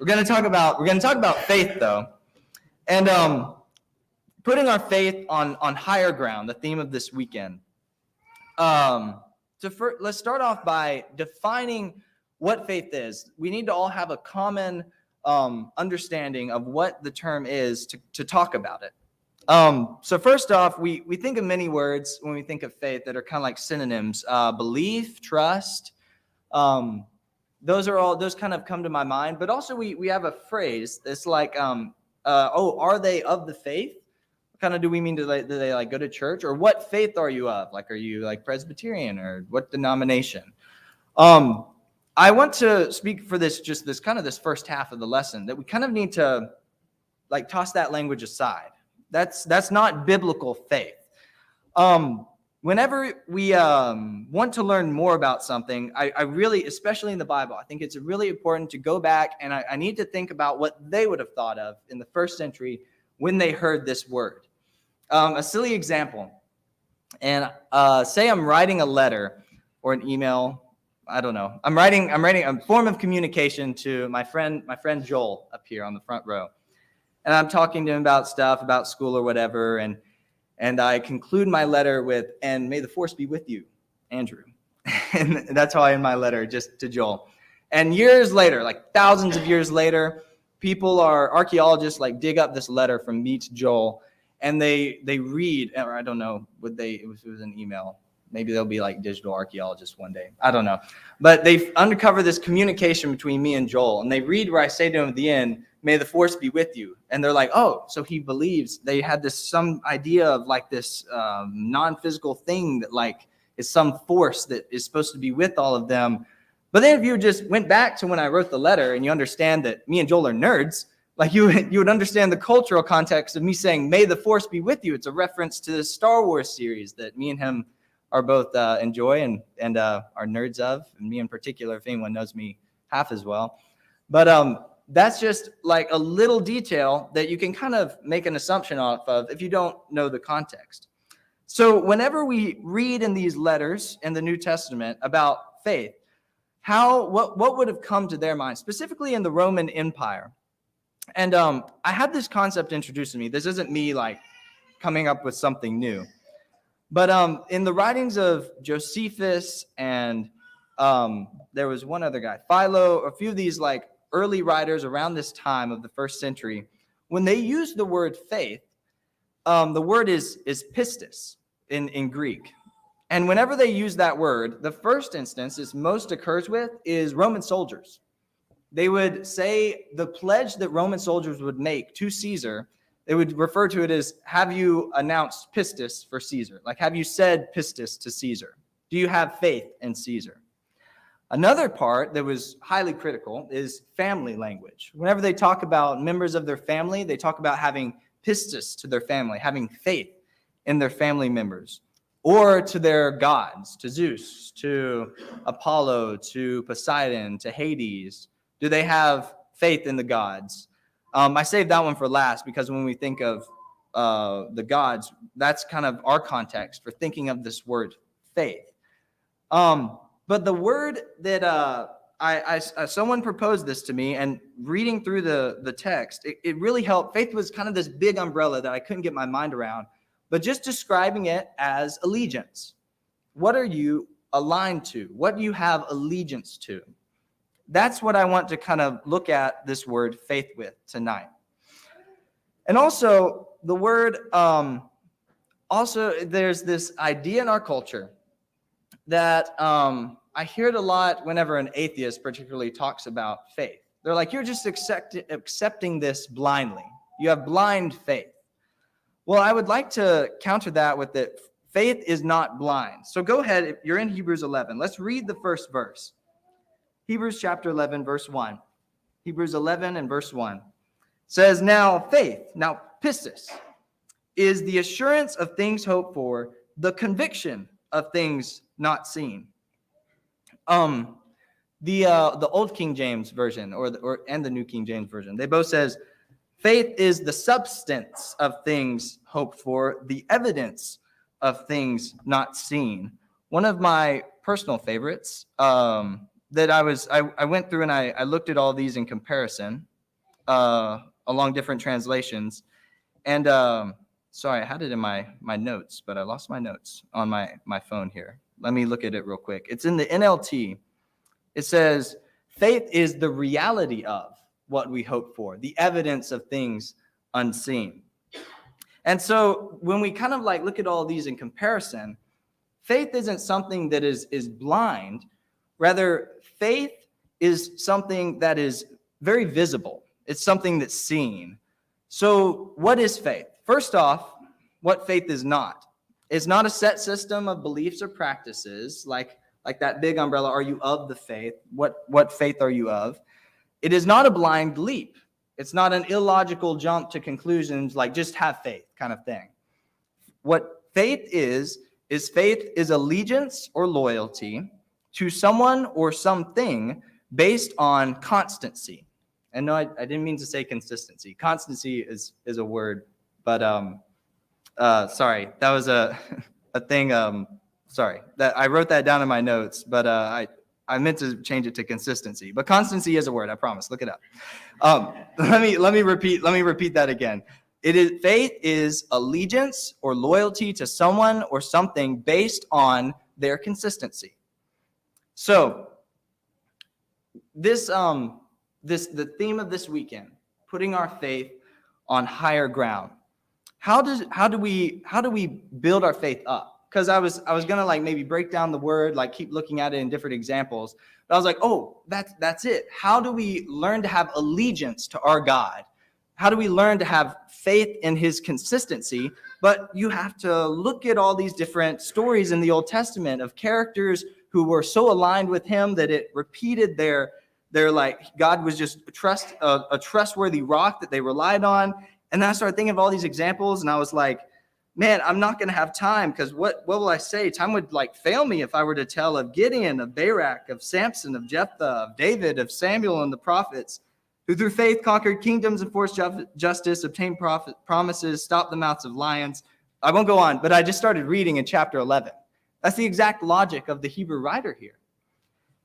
We're gonna talk about faith though, and putting our faith on higher ground. The theme of this weekend. Let's start off by defining what faith is. We need to all have a common understanding of what the term is to talk about it. So first off, we think of many words when we think of faith that are kind of like synonyms. Belief, trust. Those kind of come to my mind. But also we have a phrase that's like, are they of the faith? What kind of do we mean? Do they like go to church? Or what faith are you of? Like, are you like Presbyterian or what denomination? I want to speak for this first half of the lesson, that we kind of need to like toss that language aside. That's not biblical faith. Whenever we want to learn more about something, I really, especially in the Bible, I think it's really important to go back and I need to think about what they would have thought of in the first century when they heard this word. A silly example, and say I'm writing a letter or an email. I don't know. I'm writing a form of communication to my friend Joel up here on the front row. And I'm talking to him about stuff, about school or whatever. And I conclude my letter with, and may the force be with you, Andrew. And that's how I end my letter, just to Joel. And years later, like thousands of years later, archaeologists like dig up this letter from me to Joel. And they read, or I don't know, if it was an email. Maybe they'll be like digital archaeologists one day. I don't know. But they uncover this communication between me and Joel. And they read where I say to him at the end, may the force be with you. And they're like, oh, so he believes. They had some idea of like this non-physical thing that like is some force that is supposed to be with all of them. But then if you just went back to when I wrote the letter and you understand that me and Joel are nerds, like you would understand the cultural context of me saying, may the force be with you. It's a reference to the Star Wars series that me and him are both enjoy and are nerds of, and me in particular, if anyone knows me half as well. But that's just like a little detail that you can kind of make an assumption off of if you don't know the context. So whenever we read in these letters in the New Testament about faith, what would have come to their mind, specifically in the Roman Empire? And I had this concept introduced to me. This isn't me like coming up with something new. But in the writings of Josephus and there was one other guy, Philo, a few of these like early writers around this time of the first century, when they use the word faith, the word is pistis in Greek. And whenever they use that word, the first instance it most occurs with is Roman soldiers. They would say the pledge that Roman soldiers would make to Caesar. They would refer to it as, have you announced pistis for Caesar? Like, have you said pistis to Caesar? Do you have faith in Caesar? Another part that was highly critical is family language. Whenever they talk about members of their family, they talk about having pistis to their family, having faith in their family members, or to their gods, to Zeus, to Apollo, to Poseidon, to Hades. Do they have faith in the gods? I saved that one for last because when we think of the gods, that's kind of our context for thinking of this word faith. But the word that someone proposed this to me, and reading through the text, it really helped. Faith was kind of this big umbrella that I couldn't get my mind around, but just describing it as allegiance. What are you aligned to? What do you have allegiance to? That's what I want to kind of look at this word faith with tonight. And also the word, there's this idea in our culture that I hear it a lot whenever an atheist particularly talks about faith. They're like, you're just accepting this blindly. You have blind faith. Well, I would like to counter that with that faith is not blind. So go ahead, if you're in Hebrews 11. Let's read the first verse. Hebrews chapter 11, verse 1. Hebrews 11 and verse 1 says, now pistis, is the assurance of things hoped for, the conviction of things not seen. The Old King James Version and the New King James Version, they both says, faith is the substance of things hoped for, the evidence of things not seen. One of my personal favorites, that I went through and I looked at all these in comparison. along different translations. And sorry, I had it in my notes, but I lost my notes on my phone here. Let me look at it real quick. It's in the NLT. It says, faith is the reality of what we hope for, the evidence of things unseen. And so when we kind of like look at all these in comparison, faith isn't something that is blind. Rather, faith is something that is very visible. It's something that's seen. So what is faith? First off, what faith is not. It's not a set system of beliefs or practices like that big umbrella. Are you of the faith? What faith are you of? It is not a blind leap. It's not an illogical jump to conclusions like just have faith kind of thing. What faith is faith is allegiance or loyalty to someone or something based on constancy. And no, I didn't mean to say consistency. Constancy is a word, but sorry, that was a thing. Sorry, that I wrote that down in my notes, but I meant to change it to consistency. But constancy is a word. I promise. Look it up. Let me repeat that again. Faith is allegiance or loyalty to someone or something based on their consistency. So the theme of this weekend, putting our faith on higher ground. How do we build our faith up? Because I was gonna like maybe break down the word, like keep looking at it in different examples. But I was like, oh, that's it. How do we learn to have allegiance to our God? How do we learn to have faith in his consistency? But you have to look at all these different stories in the Old Testament of characters who were so aligned with him that it repeated their like God was just a trustworthy rock that they relied on. And then I started thinking of all these examples, and I was like, man, I'm not going to have time because what will I say? Time would like fail me if I were to tell of Gideon, of Barak, of Samson, of Jephthah, of David, of Samuel and the prophets, who through faith conquered kingdoms, enforced justice, obtained promises, stopped the mouths of lions. I won't go on, but I just started reading in chapter 11. That's the exact logic of the Hebrew writer here.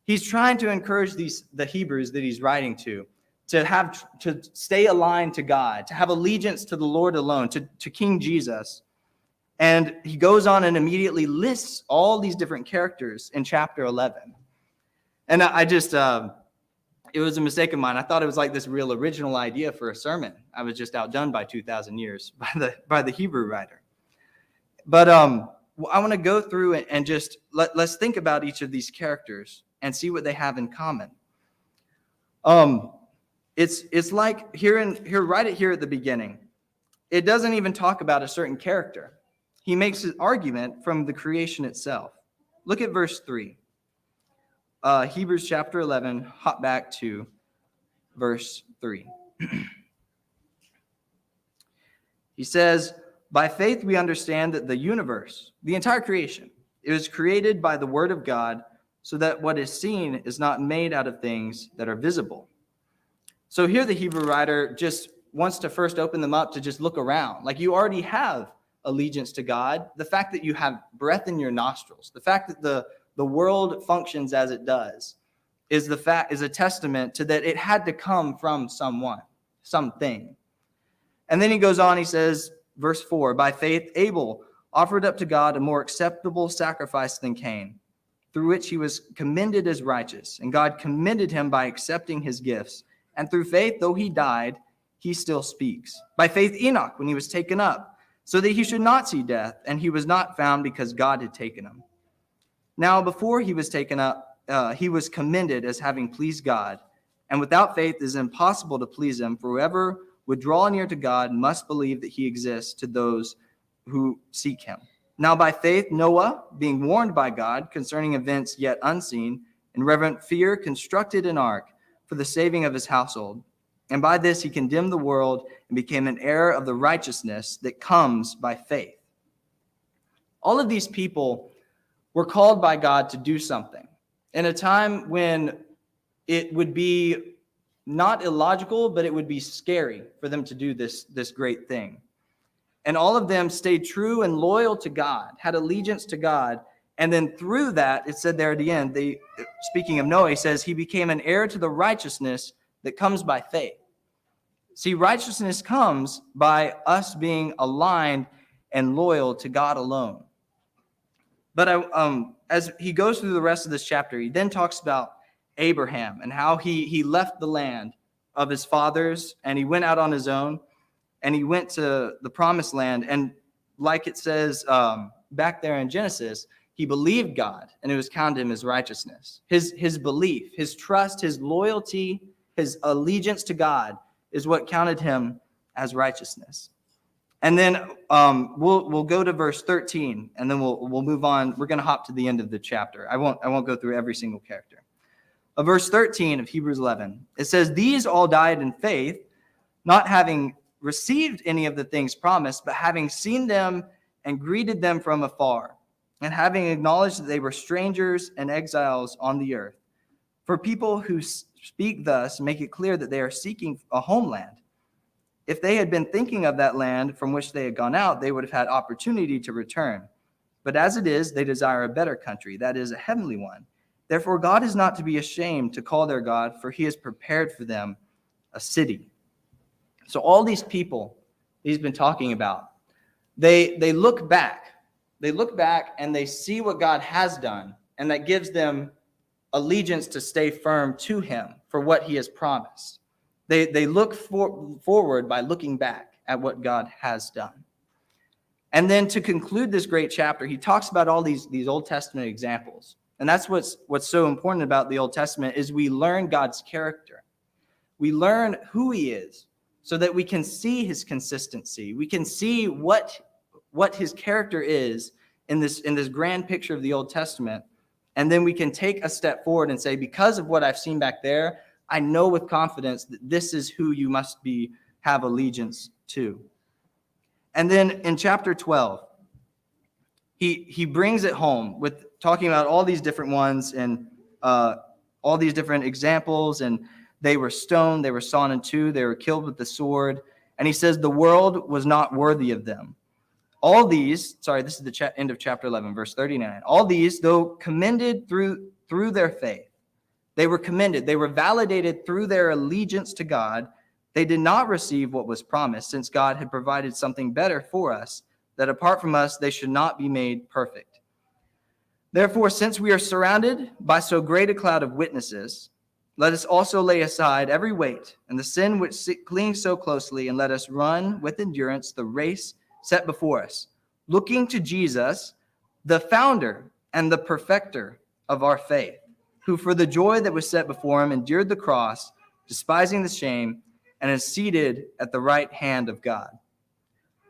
He's trying to encourage the Hebrews that he's writing to stay aligned to God, to have allegiance to the Lord alone, to King Jesus. And he goes on and immediately lists all these different characters in chapter 11. And I just, it was a mistake of mine. I thought it was like this real original idea for a sermon. I was just outdone by 2,000 years by the Hebrew writer. But I want to go through and just let's think about each of these characters and see what they have in common. It's like right here at the beginning. It doesn't even talk about a certain character. He makes his argument from the creation itself. Look at verse 3. Hebrews chapter 11, hop back to verse 3. He says, by faith we understand that the universe, the entire creation, it was created by the word of God, so that what is seen is not made out of things that are visible. So here the Hebrew writer just wants to first open them up to just look around. Like you already have allegiance to God. The fact that you have breath in your nostrils, the fact that the world functions as it does is a testament to that it had to come from someone, something. And then he goes on, he says, verse 4, by faith Abel offered up to God a more acceptable sacrifice than Cain, through which he was commended as righteous, and God commended him by accepting his gifts. And through faith, though he died, he still speaks. By faith Enoch, when he was taken up, so that he should not see death, and he was not found because God had taken him. Now, before he was taken up, he was commended as having pleased God. And without faith it is impossible to please him, for whoever would draw near to God must believe that he exists to those who seek him. Now by faith Noah, being warned by God concerning events yet unseen, in reverent fear constructed an ark for the saving of his household. And by this he condemned the world and became an heir of the righteousness that comes by faith. All of these people were called by God to do something in a time when it would be not illogical, but it would be scary for them to do this great thing. And all of them stayed true and loyal to God, had allegiance to God. And then through that, it said there at the end, speaking of Noah, he says he became an heir to the righteousness that comes by faith. See, righteousness comes by us being aligned and loyal to God alone. But as he goes through the rest of this chapter, he then talks about Abraham and how he left the land of his fathers and he went out on his own and he went to the promised land. And like it says back there in Genesis, he believed God and it was counted him as righteousness. His belief, his trust, his loyalty, his allegiance to God is what counted him as righteousness. And then we'll go to verse 13, and then we'll move on. We're going to hop to the end of the chapter. I won't go through every single character. Verse 13 of Hebrews 11, it says, "These all died in faith, not having received any of the things promised, but having seen them and greeted them from afar, and having acknowledged that they were strangers and exiles on the earth. For people who speak thus make it clear that they are seeking a homeland. If they had been thinking of that land from which they had gone out, they would have had opportunity to return. But as it is, they desire a better country, that is, a heavenly one. Therefore, God is not to be ashamed to call their God, for he has prepared for them a city." So all these people he's been talking about, they look back. They look back and they see what God has done, and that gives them allegiance to stay firm to him for what he has promised. They look forward by looking back at what God has done. And then to conclude this great chapter, he talks about all these Old Testament examples. And that's what's so important about the Old Testament is we learn God's character. We learn who he is so that we can see his consistency. We can see what his character is in this grand picture of the Old Testament. And then we can take a step forward and say, because of what I've seen back there, I know with confidence that this is who you must have allegiance to. And then in chapter 12, he brings it home with talking about all these different ones and all these different examples. And they were stoned, they were sawn in two, they were killed with the sword. And he says the world was not worthy of them. All these, this is the end of chapter 11, verse 39. All these, though commended through their faith, they were commended. They were validated through their allegiance to God. They did not receive what was promised, since God had provided something better for us, that apart from us, they should not be made perfect. Therefore, since we are surrounded by so great a cloud of witnesses, let us also lay aside every weight and the sin which clings so closely, and let us run with endurance the race set before us, looking to Jesus, the founder and the perfecter of our faith, who for the joy that was set before him endured the cross, despising the shame, and is seated at the right hand of God.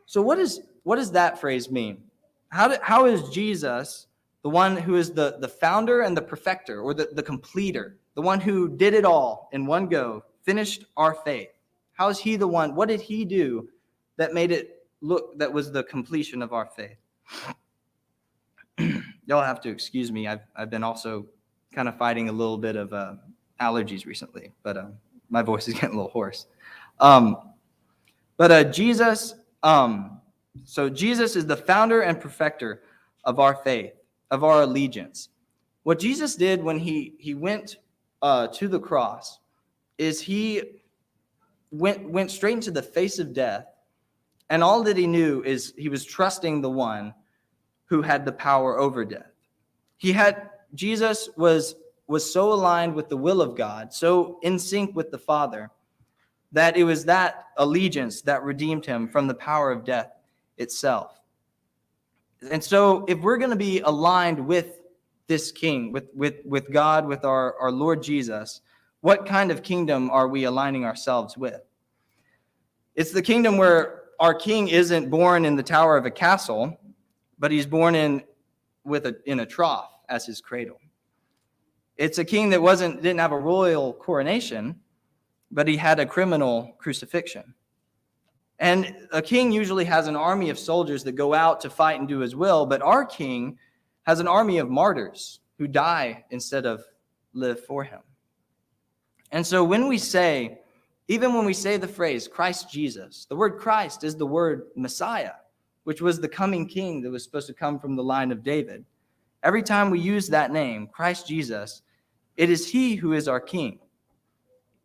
So what does that phrase mean? How is Jesus the one who is the founder and the perfecter, or the completer, the one who did it all in one go, finished our faith? How is he the one? What did he do that made it look, that was the completion of our faith? Y'all have to excuse me. I've been also kind of fighting a little bit of allergies recently, but my voice is getting a little hoarse. Jesus, so Jesus is the founder and perfecter of our faith, of our allegiance. What Jesus did when he went to the cross is he went straight into the face of death, and all that he knew is he was trusting the one who had the power over death. Jesus was so aligned with the will of God, so in sync with the Father, that it was that allegiance that redeemed him from the power of death itself. And so if we're going to be aligned with this King, with God, with our Lord Jesus, what kind of kingdom are we aligning ourselves with? It's the kingdom where our King isn't born in the tower of a castle, but he's born in a trough as his cradle. It's a king that didn't have a royal coronation, but he had a criminal crucifixion. And a king usually has an army of soldiers that go out to fight and do his will, but our King has an army of martyrs who die instead of live for him. And so even when we say the phrase Christ Jesus, the word Christ is the word Messiah, which was the coming king that was supposed to come from the line of David. Every time we use that name, Christ Jesus, it is he who is our King.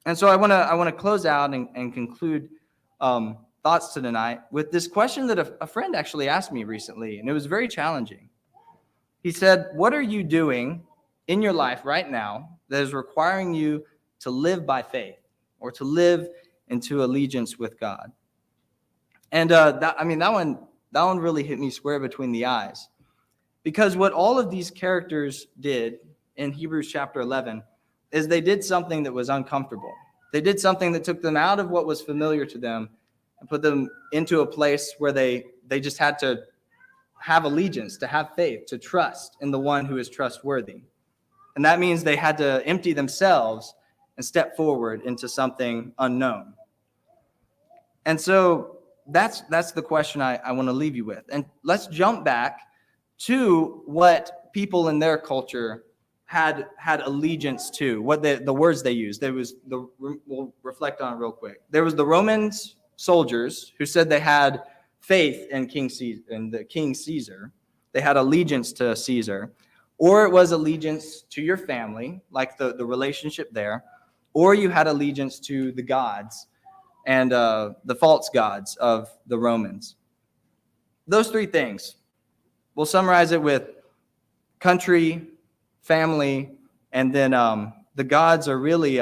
And so I want to close out and conclude thoughts to tonight with this question that a friend actually asked me recently, and it was very challenging. He said, "What are you doing in your life right now that is requiring you to live by faith or to live into allegiance with God?" And that one really hit me square between the eyes, because what all of these characters did in Hebrews chapter 11 is they did something that was uncomfortable. They did something that took them out of what was familiar to them and put them into a place where they just had to have allegiance, to have faith, to trust in the one who is trustworthy. And that means they had to empty themselves and step forward into something unknown. And so that's the question I want to leave you with. And let's jump back to what people in their culture had allegiance to, what the words they used. We'll reflect on it real quick. There was the Roman soldiers who said they had faith in the King Caesar. They had allegiance to Caesar, or it was allegiance to your family, like the relationship there, or you had allegiance to the gods and the false gods of the Romans. Those three things. We'll summarize it with country, family, and then the gods are really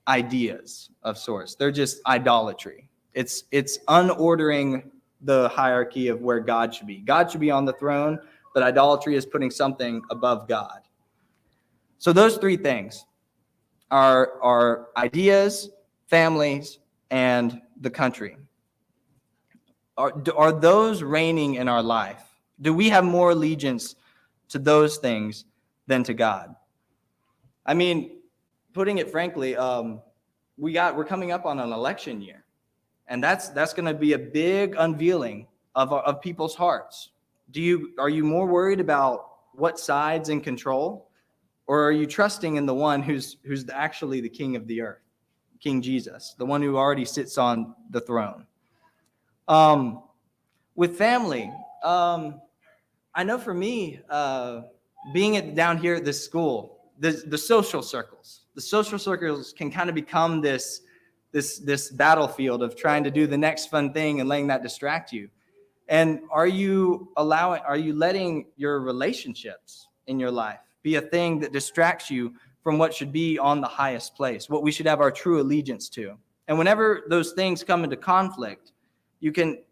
ideas of sorts. They're just idolatry. It's unordering the hierarchy of where God should be. God should be on the throne, but idolatry is putting something above God. So those three things are ideas, families, and the country. Are those reigning in our life? Do we have more allegiance to those things than to God? I mean, putting it frankly, we're coming up on an election year, and that's going to be a big unveiling of people's hearts. Are you more worried about what side's in control, or are you trusting in the one who's actually the king of the earth, King Jesus, the one who already sits on the throne? With family, I know for me, being down here at this school, the social circles can kind of become this battlefield of trying to do the next fun thing and letting that distract you. And are you letting your relationships in your life be a thing that distracts you from what should be on the highest place, what we should have our true allegiance to? And whenever those things come into conflict, you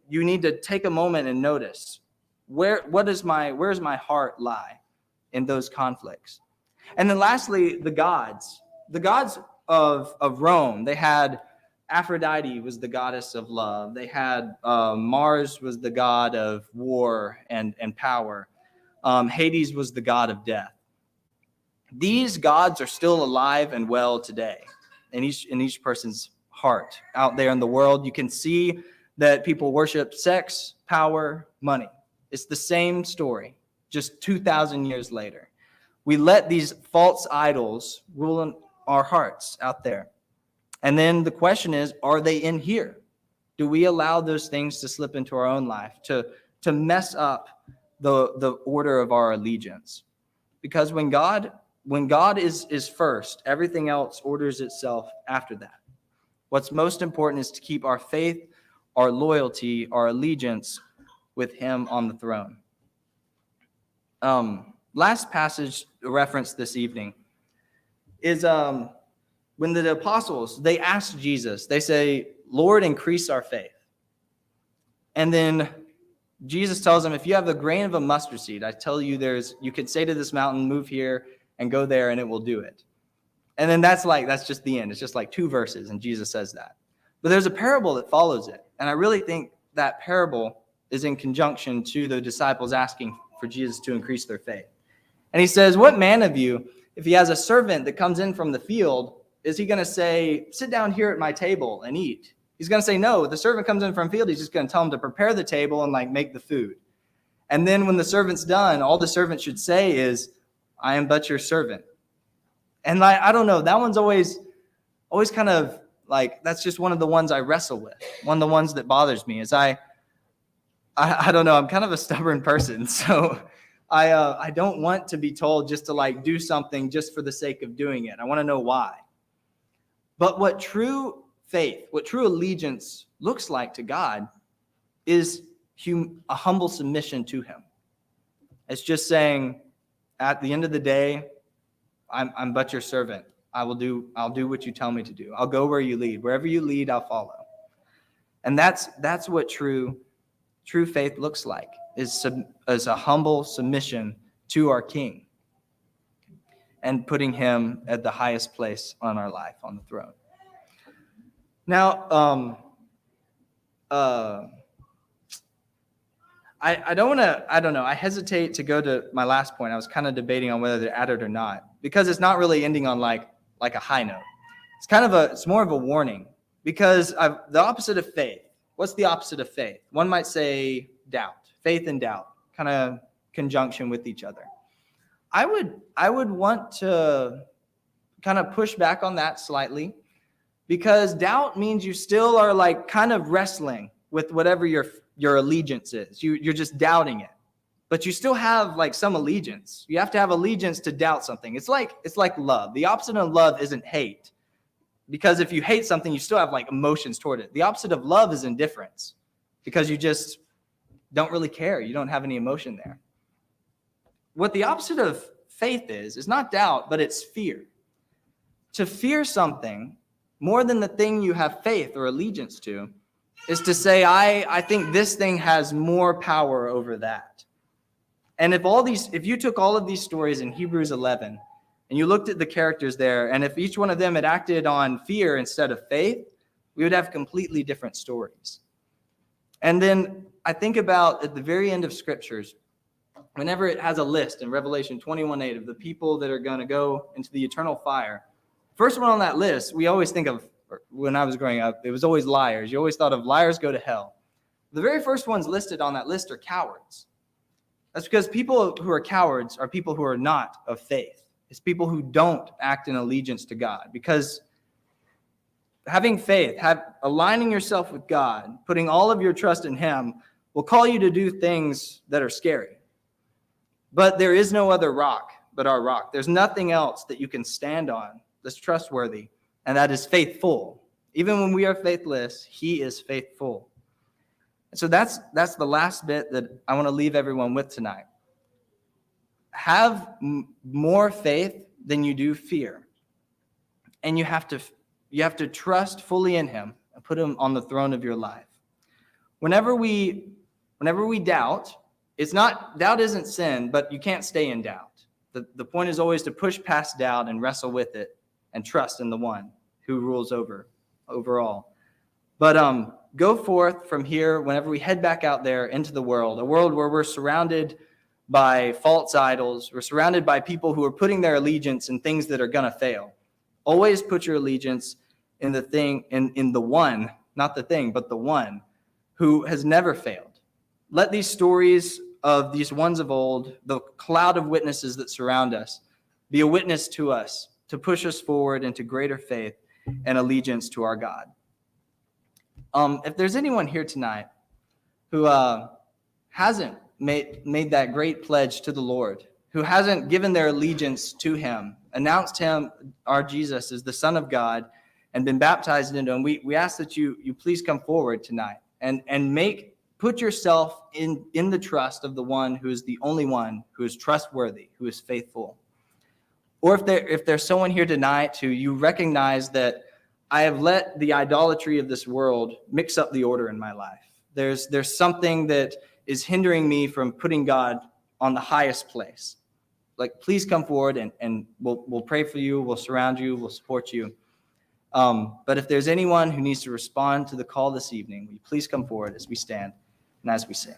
need to take a moment and notice, where does my heart lie in those conflicts? And then lastly, the gods of Rome. They had Aphrodite was the goddess of love. They had Mars was the god of war and power. Hades was the god of death. These gods are still alive and well today in each person's heart out there in the world. You can see that people worship sex, power, money. It's the same story, just 2,000 years later. We let these false idols rule in our hearts out there. And then the question is, are they in here? Do we allow those things to slip into our own life, to mess up the order of our allegiance? Because when God is first, everything else orders itself after that. What's most important is to keep our faith, our loyalty, our allegiance with him on the throne. Last passage referenced this evening is when the apostles, they asked Jesus, they say, "Lord, increase our faith." And then Jesus tells them, if you have the grain of a mustard seed, I tell you, you could say to this mountain, move here and go there, and it will do it. And then that's just the end. It's just like 2 verses, and Jesus says that. But there's a parable that follows it. And I really think that parable is in conjunction to the disciples asking for Jesus to increase their faith. And he says, what man of you, if he has a servant that comes in from the field, is he going to say, sit down here at my table and eat? He's going to say, no. If the servant comes in from the field, he's just going to tell him to prepare the table and make the food. And then when the servant's done, all the servant should say is, I am but your servant. And I don't know, that one's always kind of that's just one of the ones I wrestle with. One of the ones that bothers me is I don't know, I'm kind of a stubborn person. So I don't want to be told just to do something just for the sake of doing it. I want to know why. But what true faith, what true allegiance looks like to God is a humble submission to him. It's just saying, at the end of the day, I'm but your servant. I'll do what you tell me to do. I'll go where you lead. Wherever you lead, I'll follow. And that's what true faith looks like, is a humble submission to our King and putting him at the highest place on our life, on the throne. Now, I don't know. I hesitate to go to my last point. I was kind of debating on whether to add it or not, because it's not really ending on like a high note. It's more of a warning, because the opposite of faith. What's the opposite of faith? One might say doubt. Faith and doubt, kind of conjunction with each other. I would want to kind of push back on that slightly, because doubt means you still are like kind of wrestling with whatever your allegiance is. You're just doubting it, but you still have like some allegiance. You have to have allegiance to doubt something. It's like love. The opposite of love isn't hate, because if you hate something, you still have like emotions toward it. The opposite of love is indifference, because you just don't really care. You don't have any emotion there. What the opposite of faith is not doubt, but it's fear. To fear something more than the thing you have faith or allegiance to is to say, I think this thing has more power over that. And if you took all of these stories in Hebrews 11 and you looked at the characters there, and if each one of them had acted on fear instead of faith, we would have completely different stories. And then I think about at the very end of scriptures, whenever it has a list in Revelation 21:8 of the people that are going to go into the eternal fire, first one on that list, we always think of, when I was growing up, it was always liars. You always thought of liars go to hell. The very first ones listed on that list are cowards. That's because people who are cowards are people who are not of faith. It's people who don't act in allegiance to God, because having faith, aligning yourself with God, putting all of your trust in him will call you to do things that are scary. But there is no other rock but our rock. There's nothing else that you can stand on that's trustworthy, and that is faithful. Even when we are faithless, he is faithful. And so that's the last bit that I want to leave everyone with tonight. Have more faith than you do fear. And you have to trust fully in him and put him on the throne of your life. Whenever we doubt, doubt isn't sin, but you can't stay in doubt. The point is always to push past doubt and wrestle with it and trust in the one who rules over all. But go forth from here whenever we head back out there into the world, a world where we're surrounded by false idols. We're surrounded by people who are putting their allegiance in things that are going to fail. Always put your allegiance in the one, not the thing, but the one who has never failed. Let these stories of these ones of old, the cloud of witnesses that surround us, be a witness to us, to push us forward into greater faith and allegiance to our God. If there's anyone here tonight who hasn't made that great pledge to the Lord, who hasn't given their allegiance to him, announced him, our Jesus, as the Son of God, and been baptized into him, we ask that you please come forward tonight and put yourself in the trust of the one who is the only one who is trustworthy, who is faithful. Or if there's someone here tonight who you recognize that I have let the idolatry of this world mix up the order in my life. There's something that is hindering me from putting God on the highest place. Like, please come forward and we'll pray for you, we'll surround you, we'll support you. But if there's anyone who needs to respond to the call this evening, will you please come forward as we stand and as we sing.